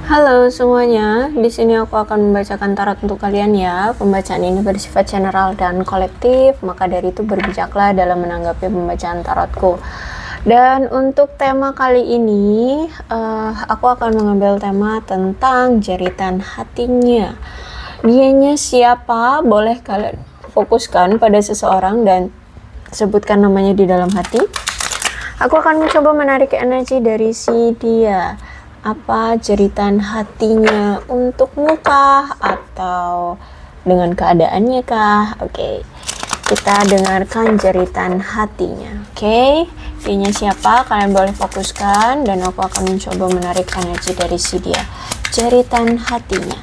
Halo semuanya, di sini aku akan membacakan tarot untuk kalian ya. Pembacaan ini bersifat general dan kolektif, maka dari itu berbijaklah dalam menanggapi pembacaan tarotku. Dan untuk tema kali ini, aku akan mengambil tema tentang jeritan hatinya. Dianya siapa? Boleh kalian fokuskan pada seseorang dan sebutkan namanya di dalam hati. Aku akan mencoba menarik energi dari si dia. Apa jeritan hatinya untukmu kah? Atau dengan keadaannya kah? Oke, kita dengarkan jeritan hatinya. Oke, dianya siapa? Kalian boleh fokuskan dan aku akan mencoba menarik energi dari si dia. Jeritan hatinya.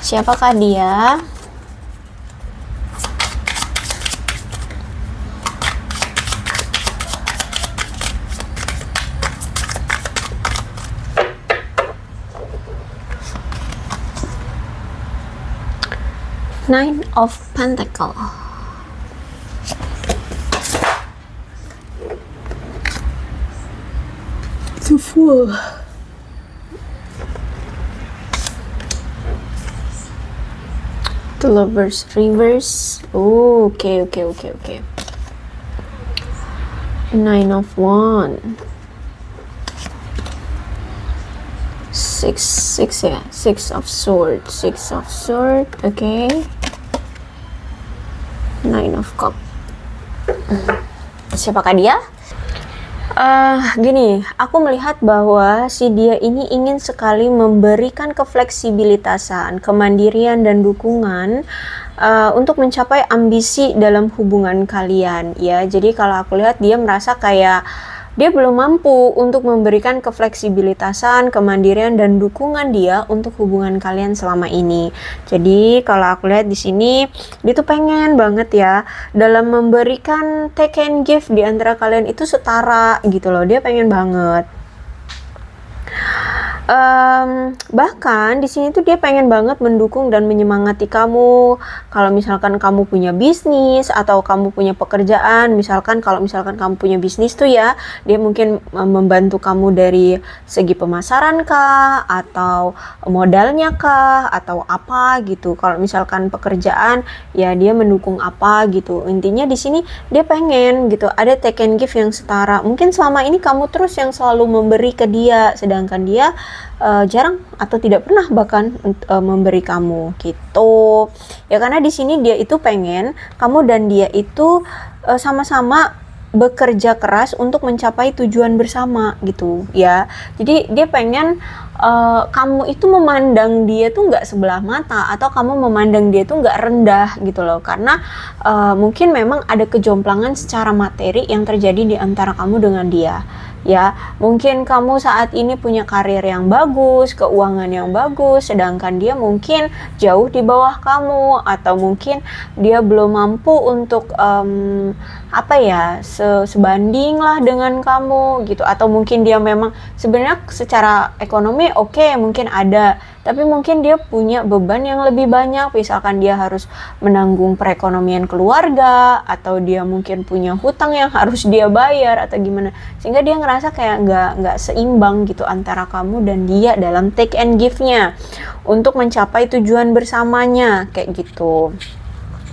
Siapakah dia? Nine of Pentacles. The Fool. The Lovers Reverse. Oh, okay. Nine of Wands. Six of Swords. Okay. Nine of Cups. Siapakah dia? Gini, aku melihat bahwa si dia ini ingin sekali memberikan kefleksibilitasan, kemandirian dan dukungan untuk mencapai ambisi dalam hubungan kalian ya. Jadi kalau aku lihat dia merasa kayak dia belum mampu untuk memberikan kefleksibilitasan, kemandirian dan dukungan dia untuk hubungan kalian selama ini. Jadi kalau aku lihat di sini dia tuh pengen banget ya dalam memberikan take and give di antara kalian itu setara gitu loh. Dia pengen banget. Bahkan di sini tuh dia pengen banget mendukung dan menyemangati kamu. Kalau misalkan kamu punya bisnis atau kamu punya pekerjaan, kalau misalkan kamu punya bisnis tuh ya, dia mungkin membantu kamu dari segi pemasaran kah, atau modalnya kah, atau apa gitu. Kalau misalkan pekerjaan, ya dia mendukung apa gitu. Intinya di sini dia pengen gitu, ada take and give yang setara. Mungkin selama ini kamu terus yang selalu memberi ke dia, sedangkan dia jarang atau tidak pernah bahkan memberi kamu gitu ya, karena di sini dia itu pengen kamu dan dia itu sama-sama bekerja keras untuk mencapai tujuan bersama gitu ya. Jadi dia pengen kamu itu memandang dia tuh nggak sebelah mata, atau kamu memandang dia tuh nggak rendah gitu loh, karena mungkin memang ada kejomplangan secara materi yang terjadi di antara kamu dengan dia ya. Mungkin kamu saat ini punya karir yang bagus, keuangan yang bagus, sedangkan dia mungkin jauh di bawah kamu, atau mungkin dia belum mampu untuk sebanding lah dengan kamu gitu, atau mungkin dia memang sebenarnya secara ekonomi oke, mungkin ada, tapi mungkin dia punya beban yang lebih banyak, misalkan dia harus menanggung perekonomian keluarga, atau dia mungkin punya hutang yang harus dia bayar atau gimana, sehingga dia ngerasa kayak nggak seimbang gitu antara kamu dan dia dalam take and give-nya untuk mencapai tujuan bersamanya kayak gitu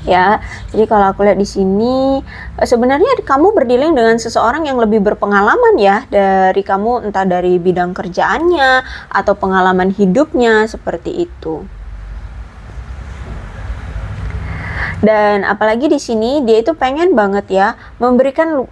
ya. Jadi kalau aku lihat di sini sebenarnya kamu berdealing dengan seseorang yang lebih berpengalaman ya dari kamu, entah dari bidang kerjaannya atau pengalaman hidupnya seperti itu. Dan apalagi di sini dia itu pengen banget ya memberikan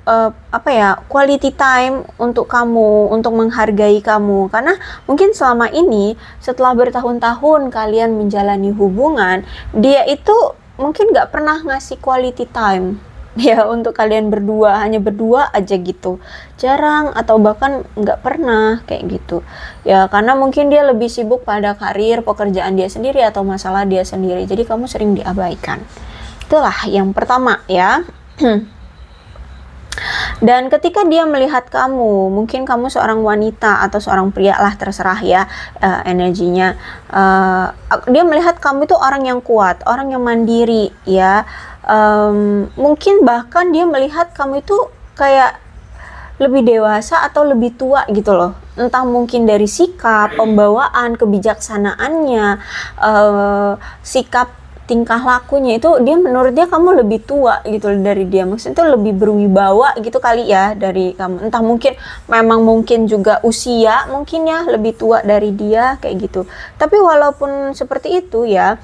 quality time untuk kamu, untuk menghargai kamu, karena mungkin selama ini setelah bertahun-tahun kalian menjalani hubungan, dia itu mungkin nggak pernah ngasih quality time ya untuk kalian berdua, hanya berdua aja gitu, jarang atau bahkan nggak pernah kayak gitu ya, karena mungkin dia lebih sibuk pada karir, pekerjaan dia sendiri atau masalah dia sendiri, jadi kamu sering diabaikan. Itulah yang pertama ya. Dan ketika dia melihat kamu, mungkin kamu seorang wanita atau seorang pria lah, terserah ya energinya, dia melihat kamu itu orang yang kuat, orang yang mandiri ya. Mungkin bahkan dia melihat kamu itu kayak lebih dewasa atau lebih tua gitu loh. entah mungkin dari sikap, pembawaan, kebijaksanaannya, sikap tingkah lakunya itu dia menurut dia kamu lebih tua gitu dari dia, maksudnya itu lebih berwibawa gitu kali ya dari kamu, entah mungkin memang mungkin juga usia mungkin ya lebih tua dari dia kayak gitu. Tapi walaupun seperti itu ya,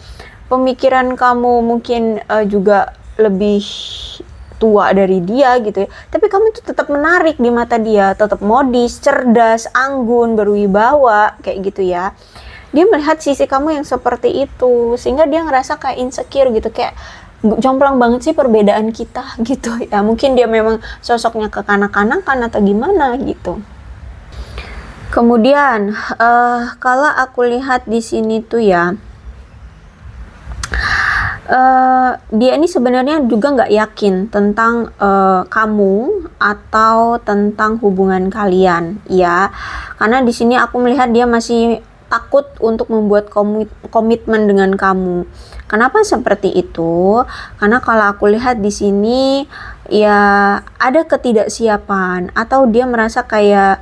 pemikiran kamu mungkin juga lebih tua dari dia gitu ya, tapi kamu itu tetap menarik di mata dia, tetap modis, cerdas, anggun, berwibawa kayak gitu ya. Dia melihat sisi kamu yang seperti itu sehingga dia ngerasa kayak insecure gitu, kayak jomplang banget sih perbedaan kita gitu ya. Mungkin dia memang sosoknya kekanak-kanakan atau gimana gitu. Kemudian kalau aku lihat di sini tuh ya, dia ini sebenarnya juga nggak yakin tentang kamu atau tentang hubungan kalian ya, karena di sini aku melihat dia masih takut untuk membuat komitmen dengan kamu. Kenapa seperti itu? Karena kalau aku lihat di sini ya ada ketidaksiapan atau dia merasa kayak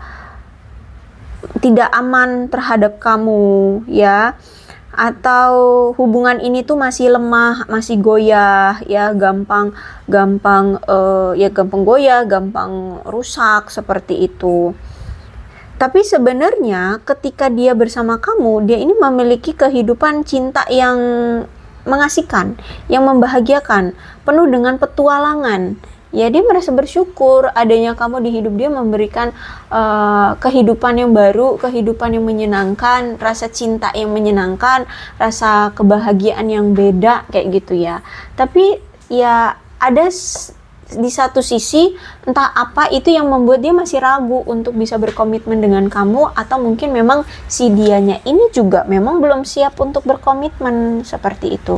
tidak aman terhadap kamu ya, atau hubungan ini tuh masih lemah, masih goyah ya, gampang goyah, gampang rusak seperti itu. Tapi sebenarnya ketika dia bersama kamu, dia ini memiliki kehidupan cinta yang mengasihkan, yang membahagiakan, penuh dengan petualangan. Ya, dia merasa bersyukur adanya kamu di hidup dia, memberikan kehidupan yang baru, kehidupan yang menyenangkan, rasa cinta yang menyenangkan, rasa kebahagiaan yang beda kayak gitu ya. Tapi ya ada di satu sisi entah apa itu yang membuat dia masih ragu untuk bisa berkomitmen dengan kamu, atau mungkin memang si dianya ini juga memang belum siap untuk berkomitmen seperti itu.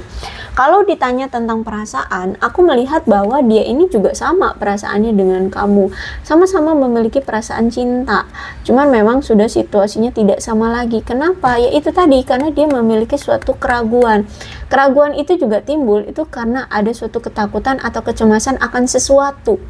Kalau ditanya tentang perasaan, aku melihat bahwa dia ini juga sama perasaannya dengan kamu, sama-sama memiliki perasaan cinta, cuman memang sudah situasinya tidak sama lagi. Kenapa? Ya itu tadi, karena dia memiliki suatu keraguan. Keraguan itu juga timbul itu karena ada suatu ketakutan atau kecemasan akan sesuatu.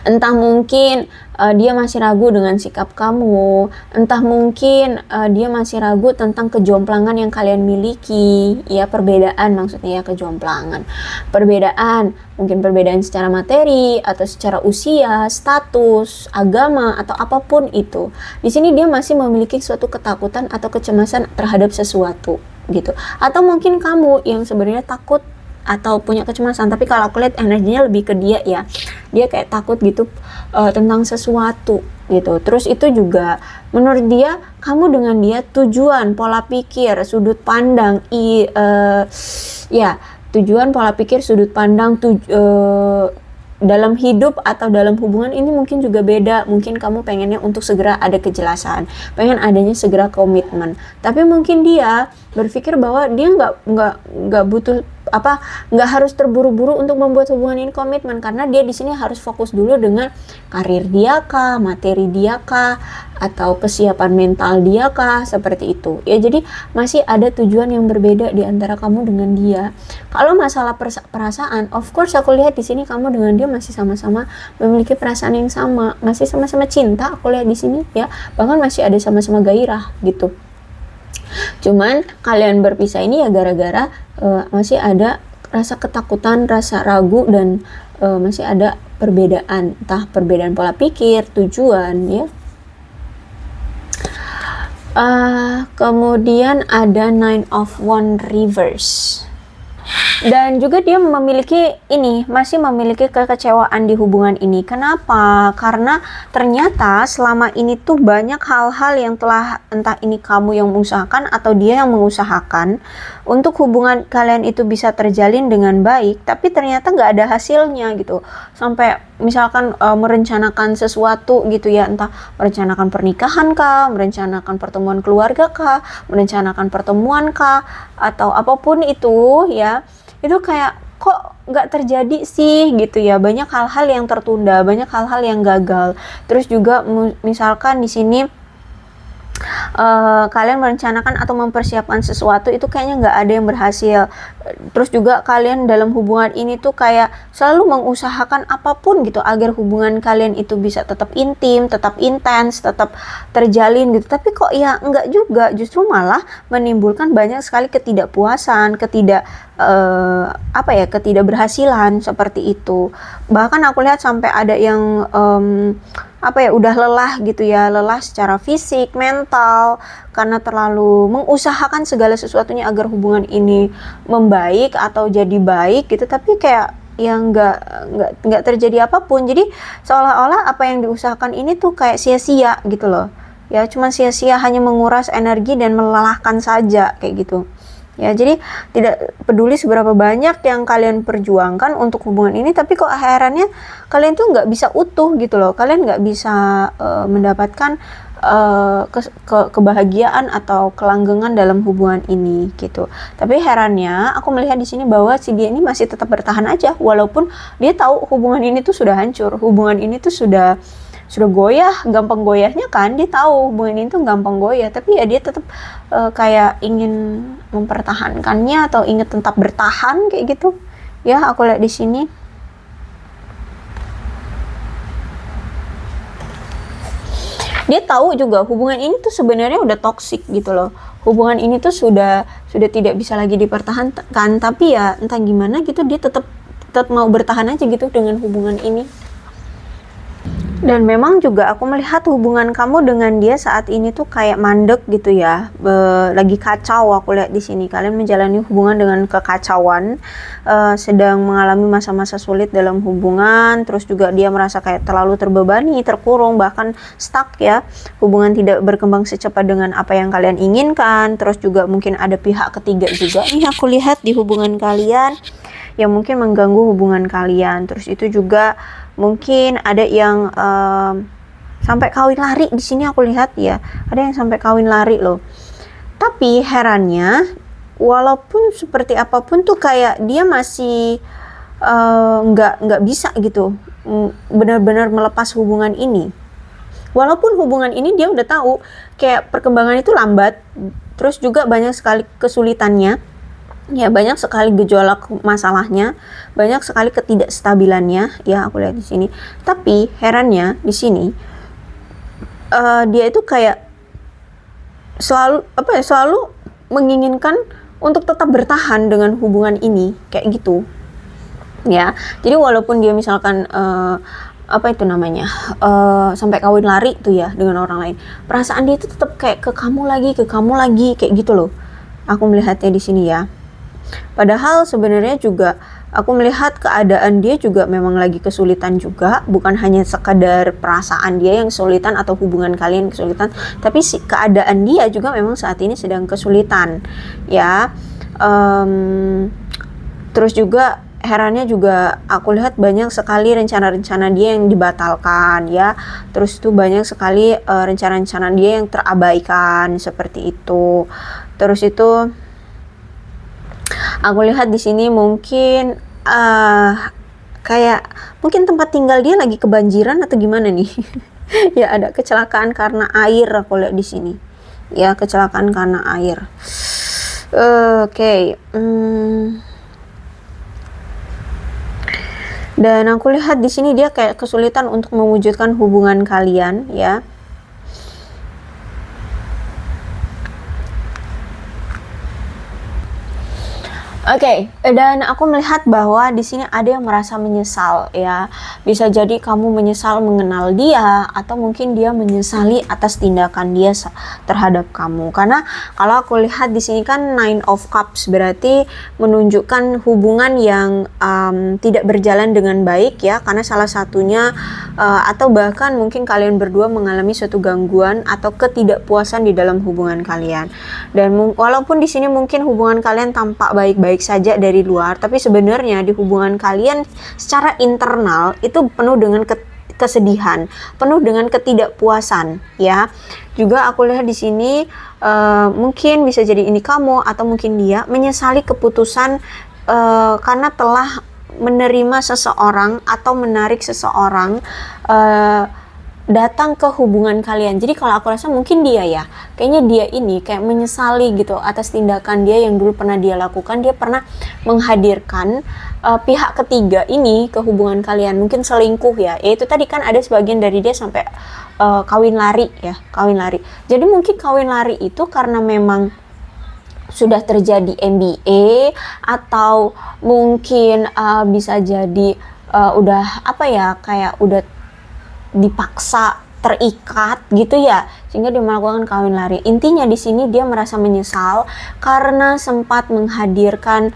Entah mungkin dia masih ragu dengan sikap kamu, entah mungkin dia masih ragu tentang kejomplangan yang kalian miliki ya, perbedaan maksudnya ya, kejomplangan, perbedaan, mungkin perbedaan secara materi atau secara usia, status, agama atau apapun itu. Di sini dia masih memiliki suatu ketakutan atau kecemasan terhadap sesuatu gitu. Atau mungkin kamu yang sebenarnya takut atau punya kecemasan, tapi kalau aku lihat energinya lebih ke dia ya, dia kayak takut gitu tentang sesuatu gitu. Terus itu juga menurut dia, kamu dengan dia tujuan, pola pikir, sudut pandang tujuan, pola pikir, sudut pandang dalam hidup atau dalam hubungan ini mungkin juga beda. Mungkin kamu pengennya untuk segera ada kejelasan, pengen adanya segera komitmen, tapi mungkin dia berpikir bahwa dia nggak butuh nggak harus terburu-buru untuk membuat hubungan ini komitmen, karena dia di sini harus fokus dulu dengan karir dia kah, materi dia kah, atau kesiapan mental dia kah, seperti itu ya. Jadi masih ada tujuan yang berbeda di antara kamu dengan dia. Kalau masalah perasaan, of course aku lihat di sini kamu dengan dia masih sama-sama memiliki perasaan yang sama, masih sama-sama cinta aku lihat di sini ya, bahkan masih ada sama-sama gairah gitu. Cuman kalian berpisah ini ya gara-gara masih ada rasa ketakutan, rasa ragu, dan masih ada perbedaan, entah perbedaan pola pikir, tujuan ya. Kemudian ada Nine of Wands reverse. Dan juga dia masih memiliki kekecewaan di hubungan ini. Kenapa? Karena ternyata selama ini tuh banyak hal-hal yang telah, entah ini kamu yang mengusahakan atau dia yang mengusahakan untuk hubungan kalian itu bisa terjalin dengan baik, tapi ternyata nggak ada hasilnya gitu. Sampai misalkan merencanakan sesuatu gitu ya, entah merencanakan pernikahan kah, merencanakan pertemuan keluarga kah, merencanakan pertemuan kah, atau apapun itu ya, itu kayak kok nggak terjadi sih gitu ya. Banyak hal-hal yang tertunda, banyak hal-hal yang gagal. Terus juga misalkan di sini kalian merencanakan atau mempersiapkan sesuatu itu kayaknya nggak ada yang berhasil. Terus juga kalian dalam hubungan ini tuh kayak selalu mengusahakan apapun gitu agar hubungan kalian itu bisa tetap intim, tetap intens, tetap terjalin gitu. Tapi kok ya nggak juga, justru malah menimbulkan banyak sekali ketidakpuasan, ketidakberhasilan seperti itu. Bahkan aku lihat sampai ada yang udah lelah gitu ya, lelah secara fisik, mental, karena terlalu mengusahakan segala sesuatunya agar hubungan ini membaik atau jadi baik gitu, tapi kayak yang nggak terjadi apapun. Jadi seolah-olah apa yang diusahakan ini tuh kayak sia-sia gitu loh ya, cuma sia-sia, hanya menguras energi dan melelahkan saja kayak gitu ya. Jadi tidak peduli seberapa banyak yang kalian perjuangkan untuk hubungan ini, tapi kok herannya kalian tuh nggak bisa utuh gitu loh, kalian nggak bisa mendapatkan kebahagiaan atau kelanggengan dalam hubungan ini gitu. Tapi herannya aku melihat di sini bahwa si dia ini masih tetap bertahan aja, walaupun dia tahu hubungan ini tuh sudah hancur, hubungan ini tuh sudah goyah, gampang goyahnya kan, dia tahu hubungan ini tuh gampang goyah, tapi ya dia tetap kayak ingin mempertahankannya atau ingin tetap bertahan kayak gitu ya. Aku lihat di sini dia tahu juga hubungan ini tuh sebenarnya udah toksik gitu loh, hubungan ini tuh sudah tidak bisa lagi dipertahankan, tapi ya entah gimana gitu dia tetap mau bertahan aja gitu dengan hubungan ini. Dan memang juga aku melihat hubungan kamu dengan dia saat ini tuh kayak mandek gitu ya, lagi kacau. Aku lihat di sini kalian menjalani hubungan dengan kekacauan, sedang mengalami masa-masa sulit dalam hubungan. Terus juga dia merasa kayak terlalu terbebani, terkurung, bahkan stuck ya. Hubungan tidak berkembang secepat dengan apa yang kalian inginkan. Terus juga mungkin ada pihak ketiga juga nih aku lihat di hubungan kalian yang mungkin mengganggu hubungan kalian. Terus itu juga mungkin ada yang sampai kawin lari di sini aku lihat ya, ada yang sampai kawin lari loh. Tapi herannya walaupun seperti apapun tuh kayak dia masih nggak bisa gitu benar-benar melepas hubungan ini. Walaupun hubungan ini dia udah tahu kayak perkembangan itu lambat, terus juga banyak sekali kesulitannya. Ya, banyak sekali gejolak masalahnya, banyak sekali ketidakstabilannya ya aku lihat di sini. Tapi herannya di sini dia itu kayak selalu menginginkan untuk tetap bertahan dengan hubungan ini kayak gitu ya. Jadi walaupun dia misalkan sampai kawin lari tuh ya dengan orang lain, perasaan dia itu tetap kayak ke kamu lagi kayak gitu loh. Aku melihatnya di sini ya. Padahal sebenarnya juga aku melihat keadaan dia juga memang lagi kesulitan juga, bukan hanya sekadar perasaan dia yang kesulitan atau hubungan kalian kesulitan, tapi keadaan dia juga memang saat ini sedang kesulitan ya. Terus juga herannya juga aku lihat banyak sekali rencana-rencana dia yang dibatalkan ya. Terus itu banyak sekali rencana-rencana dia yang terabaikan seperti itu. Terus itu aku lihat di sini mungkin kayak mungkin tempat tinggal dia lagi kebanjiran atau gimana nih. Ya ada kecelakaan karena air aku lihat di sini. Ya kecelakaan karena air. Oke. Dan aku lihat di sini dia kayak kesulitan untuk mewujudkan hubungan kalian ya. Oke, dan aku melihat bahwa di sini ada yang merasa menyesal ya. Bisa jadi kamu menyesal mengenal dia, atau mungkin dia menyesali atas tindakan dia terhadap kamu. Karena kalau aku lihat di sini kan Nine of Cups, berarti menunjukkan hubungan yang tidak berjalan dengan baik ya. Karena salah satunya atau bahkan mungkin kalian berdua mengalami suatu gangguan atau ketidakpuasan di dalam hubungan kalian. Dan walaupun di sini mungkin hubungan kalian tampak baik-baik saja dari luar, tapi sebenarnya di hubungan kalian secara internal itu penuh dengan kesedihan, penuh dengan ketidakpuasan ya. Juga aku lihat di sini mungkin bisa jadi ini kamu atau mungkin dia menyesali keputusan karena telah menerima seseorang atau menarik seseorang datang ke hubungan kalian. Jadi kalau aku rasa mungkin dia ya, kayaknya dia ini kayak menyesali gitu atas tindakan dia yang dulu pernah dia lakukan. Dia pernah menghadirkan pihak ketiga ini ke hubungan kalian, mungkin selingkuh ya. Itu tadi kan ada sebagian dari dia sampai kawin lari ya, kawin lari. Jadi mungkin kawin lari itu karena memang sudah terjadi MBA, atau mungkin bisa jadi udah apa ya, kayak udah dipaksa, terikat gitu ya, sehingga dia melakukan kawin lari. Intinya di sini dia merasa menyesal karena sempat menghadirkan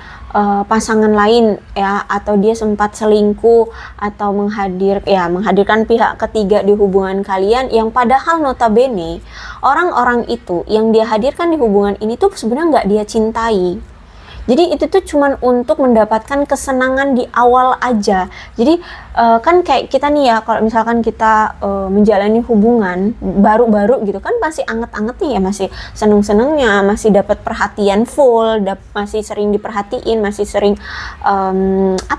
pasangan lain ya, atau dia sempat selingkuh atau menghadirkan pihak ketiga di hubungan kalian, yang padahal notabene orang-orang itu yang dia hadirkan di hubungan ini tuh sebenarnya nggak dia cintai. Jadi itu tuh cuman untuk mendapatkan kesenangan di awal aja. Jadi kan kayak kita nih ya, kalau misalkan kita menjalani hubungan baru-baru gitu kan, masih anget-angetnya ya, masih seneng-senengnya, masih dapat perhatian full, masih sering diperhatiin, masih sering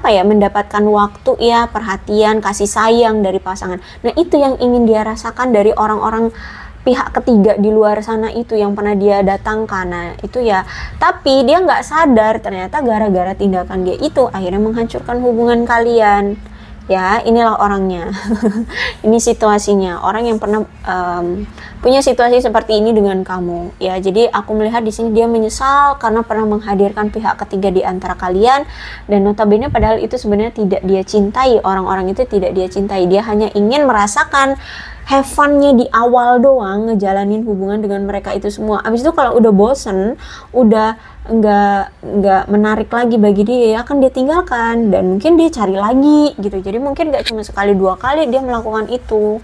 mendapatkan waktu ya, perhatian, kasih sayang dari pasangan. Nah itu yang ingin dia rasakan dari orang-orang pihak ketiga di luar sana itu yang pernah dia datangkan. Nah itu ya, tapi dia nggak sadar ternyata gara-gara tindakan dia itu akhirnya menghancurkan hubungan kalian ya. Inilah orangnya. Ini situasinya, orang yang pernah punya situasi seperti ini dengan kamu ya. Jadi aku melihat di sini dia menyesal karena pernah menghadirkan pihak ketiga di antara kalian, dan notabene padahal itu sebenarnya tidak dia cintai. Orang-orang itu tidak dia cintai, dia hanya ingin merasakan have fun-nya di awal doang, ngejalanin hubungan dengan mereka itu semua. Abis itu kalau udah bosen, udah nggak menarik lagi bagi dia, ya akan dia tinggalkan, dan mungkin dia cari lagi gitu. Jadi mungkin nggak cuma sekali dua kali dia melakukan itu.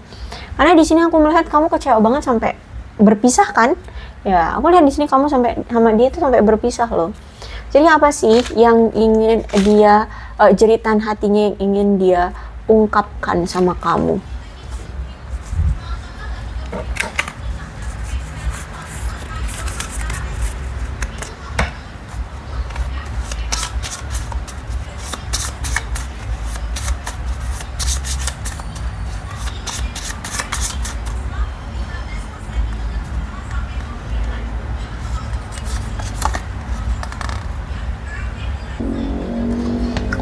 Karena di sini aku melihat kamu kecewa banget sampai berpisah kan? Ya, aku lihat di sini kamu sampai sama dia itu sampai berpisah loh. Jadi apa sih yang ingin dia jeritan hatinya, yang ingin dia ungkapkan sama kamu?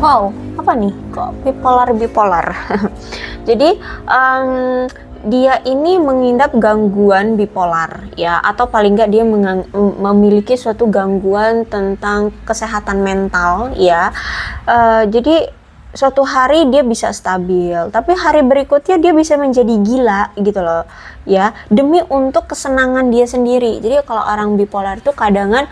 Wow, apa nih? Kok bipolar? Jadi dia ini mengidap gangguan bipolar ya, atau paling nggak dia memiliki suatu gangguan tentang kesehatan mental ya. Jadi suatu hari dia bisa stabil, tapi hari berikutnya dia bisa menjadi gila gitu loh ya, demi untuk kesenangan dia sendiri. Jadi kalau orang bipolar itu kadangan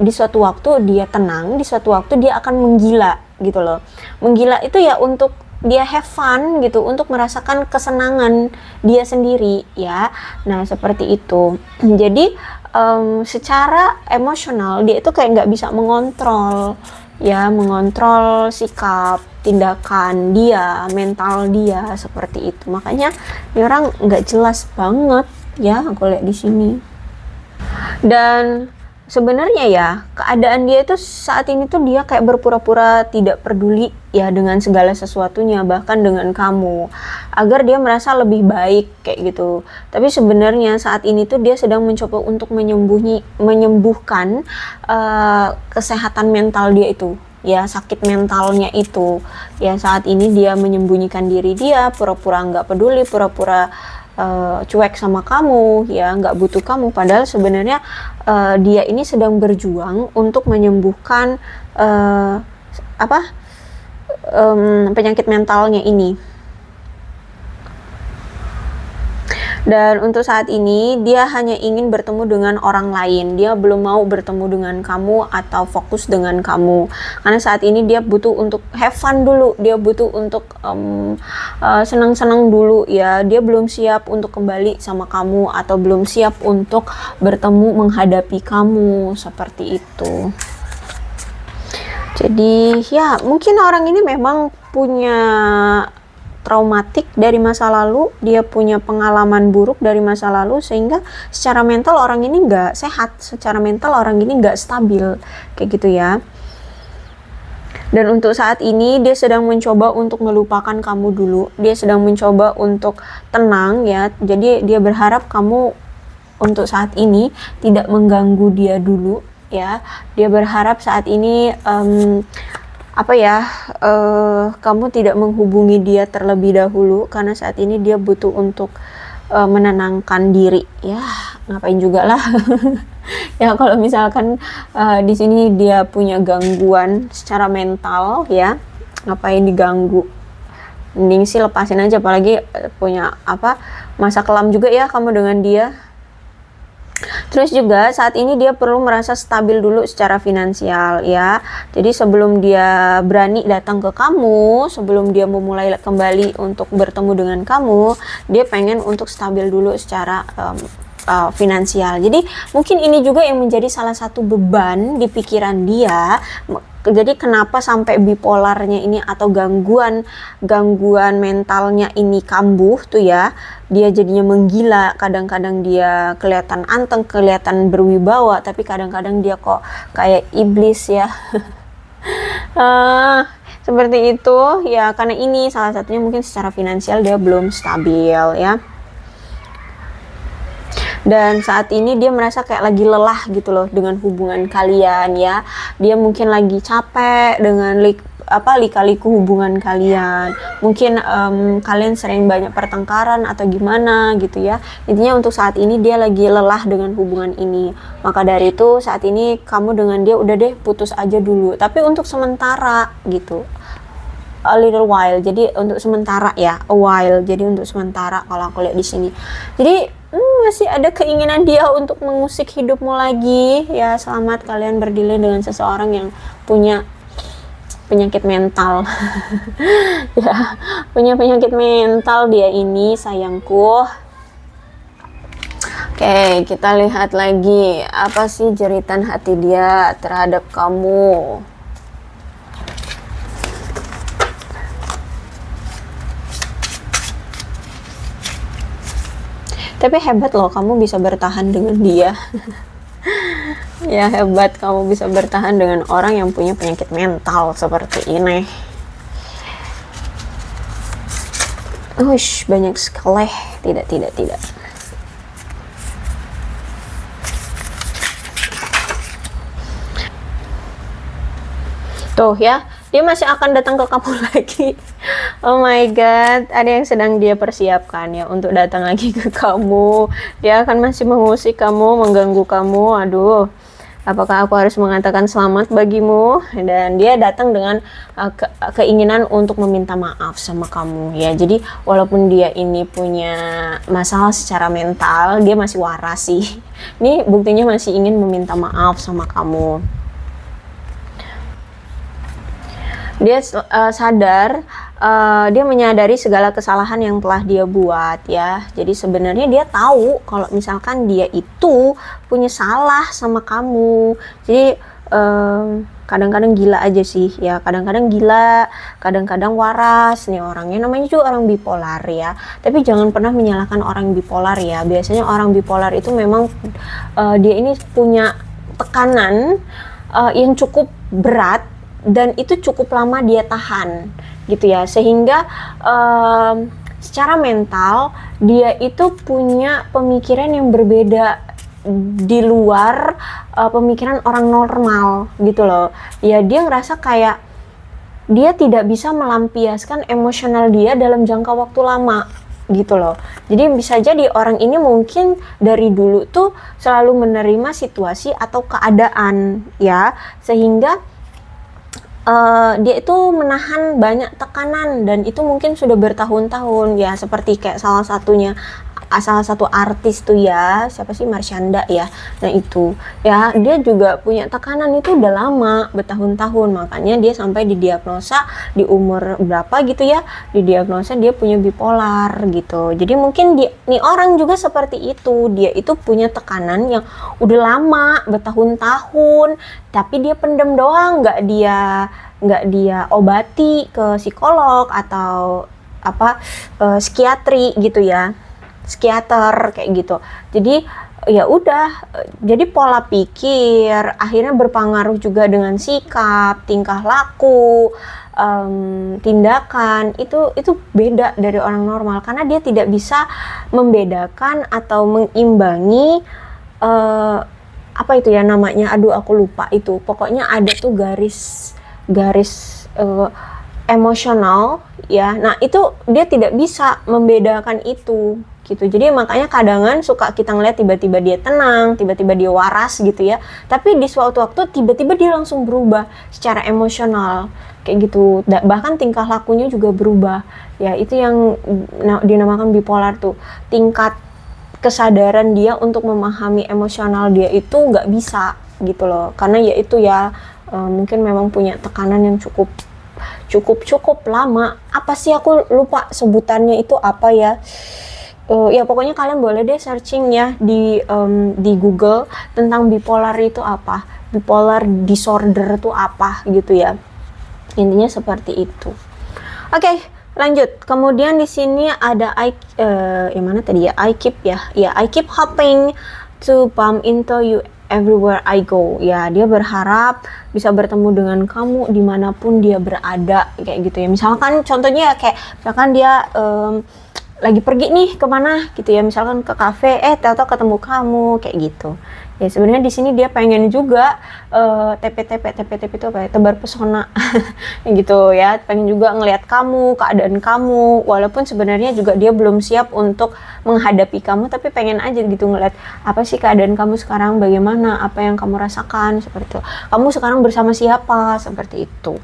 di suatu waktu dia tenang, di suatu waktu dia akan menggila gitu loh. Menggila itu ya untuk dia have fun gitu, untuk merasakan kesenangan dia sendiri ya. Nah seperti itu. Jadi secara emosional dia itu kayak nggak bisa mengontrol ya, mengontrol sikap, tindakan dia, mental dia, seperti itu. Makanya dia orang nggak jelas banget ya, aku lihat di sini. Dan sebenarnya ya, keadaan dia itu saat ini tuh dia kayak berpura-pura tidak peduli ya dengan segala sesuatunya, bahkan dengan kamu, agar dia merasa lebih baik kayak gitu. Tapi sebenarnya saat ini tuh dia sedang mencoba untuk menyembuhkan kesehatan mental dia itu ya, sakit mentalnya itu ya. Saat ini dia menyembunyikan diri dia, pura-pura nggak peduli, pura-pura cuek sama kamu ya, nggak butuh kamu, padahal sebenarnya dia ini sedang berjuang untuk menyembuhkan penyakit mentalnya ini. Dan untuk saat ini dia hanya ingin bertemu dengan orang lain, dia belum mau bertemu dengan kamu atau fokus dengan kamu, karena saat ini dia butuh untuk have fun dulu, dia butuh untuk senang-senang dulu ya. Dia belum siap untuk kembali sama kamu, atau belum siap untuk bertemu menghadapi kamu, seperti itu. Jadi ya mungkin orang ini memang punya traumatik dari masa lalu, dia punya pengalaman buruk dari masa lalu, sehingga secara mental orang ini nggak sehat, secara mental orang ini nggak stabil kayak gitu ya. Dan untuk saat ini dia sedang mencoba untuk melupakan kamu dulu. Dia sedang mencoba untuk tenang ya. Jadi dia berharap kamu untuk saat ini tidak mengganggu dia dulu ya. Dia berharap saat ini kamu tidak menghubungi dia terlebih dahulu karena saat ini dia butuh untuk menenangkan diri ya. Ngapain juga lah. Ya kalau misalkan di sini dia punya gangguan secara mental ya, ngapain diganggu, mending sih lepasin aja. Apalagi punya masa kelam juga ya kamu dengan dia. Terus juga saat ini dia perlu merasa stabil dulu secara finansial ya. Jadi sebelum dia berani datang ke kamu, sebelum dia memulai kembali untuk bertemu dengan kamu, dia pengen untuk stabil dulu secara finansial. Jadi mungkin ini juga yang menjadi salah satu beban di pikiran dia. Jadi kenapa sampai bipolarnya ini atau gangguan mentalnya ini kambuh tuh ya. Dia jadinya menggila, kadang-kadang dia kelihatan anteng, kelihatan berwibawa, tapi kadang-kadang dia kok kayak iblis ya. Seperti itu ya, karena ini salah satunya mungkin secara finansial dia belum stabil ya. Dan saat ini dia merasa kayak lagi lelah gitu loh dengan hubungan kalian ya. Dia mungkin lagi capek dengan lika-liku hubungan kalian. Mungkin kalian sering banyak pertengkaran atau gimana gitu ya. Intinya untuk saat ini dia lagi lelah dengan hubungan ini. Maka dari itu saat ini kamu dengan dia udah deh putus aja dulu. Tapi untuk sementara gitu. A little while. Jadi untuk sementara ya, a while. Jadi untuk sementara kalau aku lihat di sini. Jadi masih ada keinginan dia untuk mengusik hidupmu lagi ya. Selamat kalian berdilai dengan seseorang yang punya penyakit mental. Ya, punya penyakit mental dia ini, sayangku. Oke, kita lihat lagi apa sih jeritan hati dia terhadap kamu. Tapi hebat loh kamu bisa bertahan dengan dia. Ya hebat kamu bisa bertahan dengan orang yang punya penyakit mental seperti ini. Ush, banyak sekali. Tidak. Tuh ya, dia masih akan datang ke kamu lagi. Oh my god, ada yang sedang dia persiapkan ya untuk datang lagi ke kamu. Dia akan masih mengusik kamu, mengganggu kamu. Aduh, apakah aku harus mengatakan selamat bagimu? Dan dia datang dengan keinginan untuk meminta maaf sama kamu ya. Jadi walaupun dia ini punya masalah secara mental, dia masih waras sih. Ini buktinya masih ingin meminta maaf sama kamu. Dia sadar, dia menyadari segala kesalahan yang telah dia buat ya. Jadi sebenarnya dia tahu kalau misalkan dia itu punya salah sama kamu. Jadi kadang-kadang gila aja sih ya, kadang-kadang gila, kadang-kadang waras nih orangnya. Namanya juga orang bipolar ya. Tapi jangan pernah menyalahkan orang bipolar ya. Biasanya orang bipolar itu memang dia ini punya tekanan yang cukup berat. Dan itu cukup lama dia tahan gitu ya, sehingga secara mental dia itu punya pemikiran yang berbeda di luar pemikiran orang normal gitu loh ya. Dia ngerasa kayak dia tidak bisa melampiaskan emosional dia dalam jangka waktu lama gitu loh. Jadi bisa jadi orang ini mungkin dari dulu tuh selalu menerima situasi atau keadaan ya, sehingga dia itu menahan banyak tekanan dan itu mungkin sudah bertahun-tahun ya, seperti kayak salah satu artis tuh ya, siapa sih, Marshanda ya. Nah itu ya, dia juga punya tekanan itu udah lama, bertahun-tahun. Makanya dia sampai didiagnosa di umur berapa gitu ya, didiagnosa dia punya bipolar gitu. Jadi mungkin nih orang juga seperti itu, dia itu punya tekanan yang udah lama, bertahun-tahun, tapi dia pendem doang, nggak dia obati ke psikolog atau psikiatri gitu ya, psikiater kayak gitu. Jadi ya udah, jadi pola pikir akhirnya berpengaruh juga dengan sikap, tingkah laku, tindakan itu beda dari orang normal karena dia tidak bisa membedakan atau mengimbangi apa itu ya namanya, aduh aku lupa itu, pokoknya ada tuh garis emosional ya. Nah itu dia tidak bisa membedakan itu gitu. Jadi makanya kadangan suka kita ngeliat tiba-tiba dia tenang, tiba-tiba dia waras gitu ya. Tapi di suatu waktu tiba-tiba dia langsung berubah secara emosional kayak gitu. Bahkan tingkah lakunya juga berubah. Ya itu yang dinamakan bipolar tuh. Tingkat kesadaran dia untuk memahami emosional dia itu nggak bisa gitu loh. Karena ya itu ya mungkin memang punya tekanan yang cukup lama. Apa sih, aku lupa sebutannya itu apa ya. Ya pokoknya kalian boleh deh searching ya di Google tentang bipolar itu apa, bipolar disorder itu apa gitu ya. Intinya seperti itu. Oke, lanjut. Kemudian di sini ada yang mana tadi ya? I keep hopping to bump into you everywhere I go. Ya, dia berharap bisa bertemu dengan kamu dimanapun dia berada kayak gitu ya. Misalkan contohnya kayak misalkan dia lagi pergi nih kemana gitu ya, misalkan ke kafe, tahu-tahu ketemu kamu kayak gitu ya. Sebenarnya di sini dia pengen juga TP itu apa ya, tebar pesona gitu ya, pengen juga ngelihat kamu, keadaan kamu, walaupun sebenarnya juga dia belum siap untuk menghadapi kamu, tapi pengen aja gitu ngelihat apa sih keadaan kamu sekarang, bagaimana, apa yang kamu rasakan, seperti itu, kamu sekarang bersama siapa, seperti itu.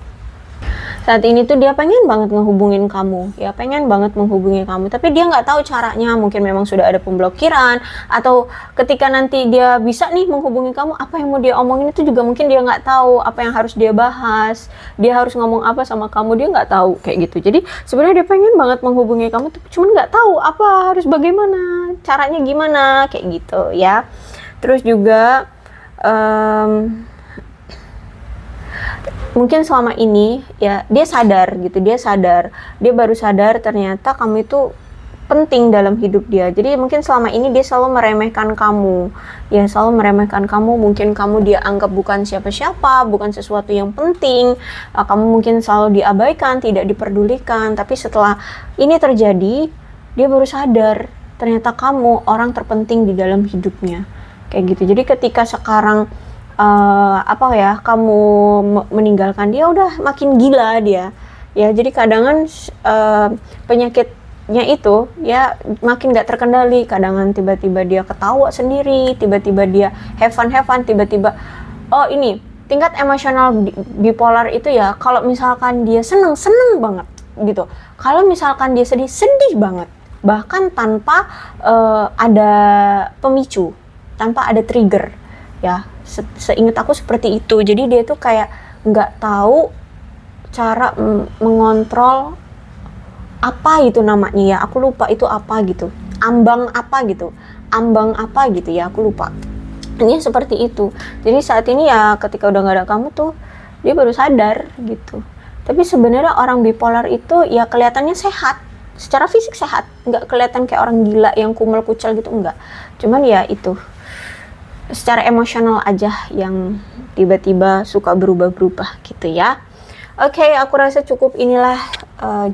Saat ini tuh dia pengen banget ngehubungin kamu ya, pengen banget menghubungi kamu, tapi dia nggak tahu caranya. Mungkin memang sudah ada pemblokiran, atau ketika nanti dia bisa nih menghubungi kamu, apa yang mau dia omongin itu juga mungkin dia nggak tahu, apa yang harus dia bahas, dia harus ngomong apa sama kamu, dia nggak tahu kayak gitu. Jadi sebenarnya dia pengen banget menghubungi kamu, tapi cuman nggak tahu apa harus bagaimana, caranya gimana kayak gitu ya. Terus juga mungkin selama ini ya dia sadar gitu, dia baru sadar ternyata kamu itu penting dalam hidup dia. Jadi mungkin selama ini dia selalu meremehkan kamu ya, mungkin kamu dia anggap bukan siapa-siapa, bukan sesuatu yang penting, kamu mungkin selalu diabaikan, tidak diperdulikan. Tapi setelah ini terjadi, dia baru sadar ternyata kamu orang terpenting di dalam hidupnya kayak gitu. Jadi ketika sekarang kamu meninggalkan dia, udah makin gila dia ya. Jadi kadangan penyakitnya itu ya makin gak terkendali. Kadangan tiba-tiba dia ketawa sendiri, tiba-tiba dia have fun, tiba-tiba ini tingkat emosional bipolar itu ya. Kalau misalkan dia seneng banget gitu, kalau misalkan dia sedih banget, bahkan tanpa ada pemicu, tanpa ada trigger ya. Seingat aku seperti itu. Jadi dia tuh kayak nggak tahu cara mengontrol apa itu namanya ya, aku lupa itu apa gitu, ambang apa gitu ya, aku lupa. Ini seperti itu. Jadi saat ini ya ketika udah nggak ada kamu tuh dia baru sadar gitu. Tapi sebenarnya orang bipolar itu ya kelihatannya sehat, secara fisik sehat, nggak kelihatan kayak orang gila yang kumel kucel gitu, enggak. Cuman ya itu secara emosional aja yang tiba-tiba suka berubah-berubah gitu ya. Oke, aku rasa cukup inilah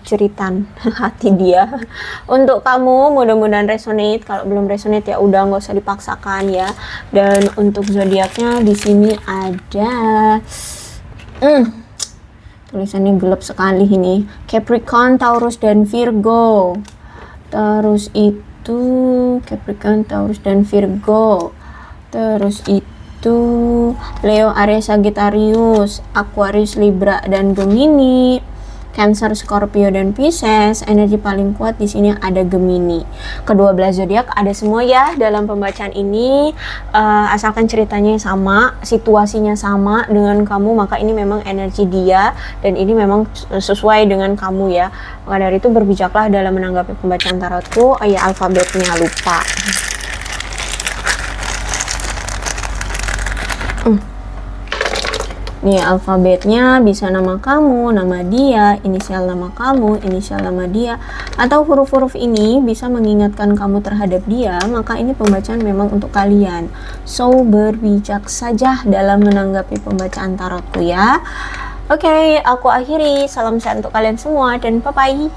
jeritan hati dia untuk kamu. Mudah-mudahan resonate. Kalau belum resonate ya udah, nggak usah dipaksakan ya. Dan untuk zodiaknya di sini ada tulisannya gelap sekali ini, Capricorn, Taurus dan Virgo. Terus itu Capricorn, Taurus dan Virgo. Terus itu Leo, Aries, Sagittarius, Aquarius, Libra dan Gemini, Cancer, Scorpio dan Pisces. Energi paling kuat di sini ada Gemini. Kedua belas zodiak ada semua ya dalam pembacaan ini. Asalkan ceritanya sama, situasinya sama dengan kamu, maka ini memang energi dia dan ini memang sesuai dengan kamu ya. Maka dari itu berbijaklah dalam menanggapi pembacaan tarotku. Ya, alfabetnya lupa. Nih alfabetnya bisa nama kamu, nama dia, inisial nama kamu, inisial nama dia, atau huruf-huruf ini bisa mengingatkan kamu terhadap dia, maka ini pembacaan memang untuk kalian. So, berbijak saja dalam menanggapi pembacaan tarotku ya. Oke, aku akhiri. Salam sehat untuk kalian semua dan bye-bye.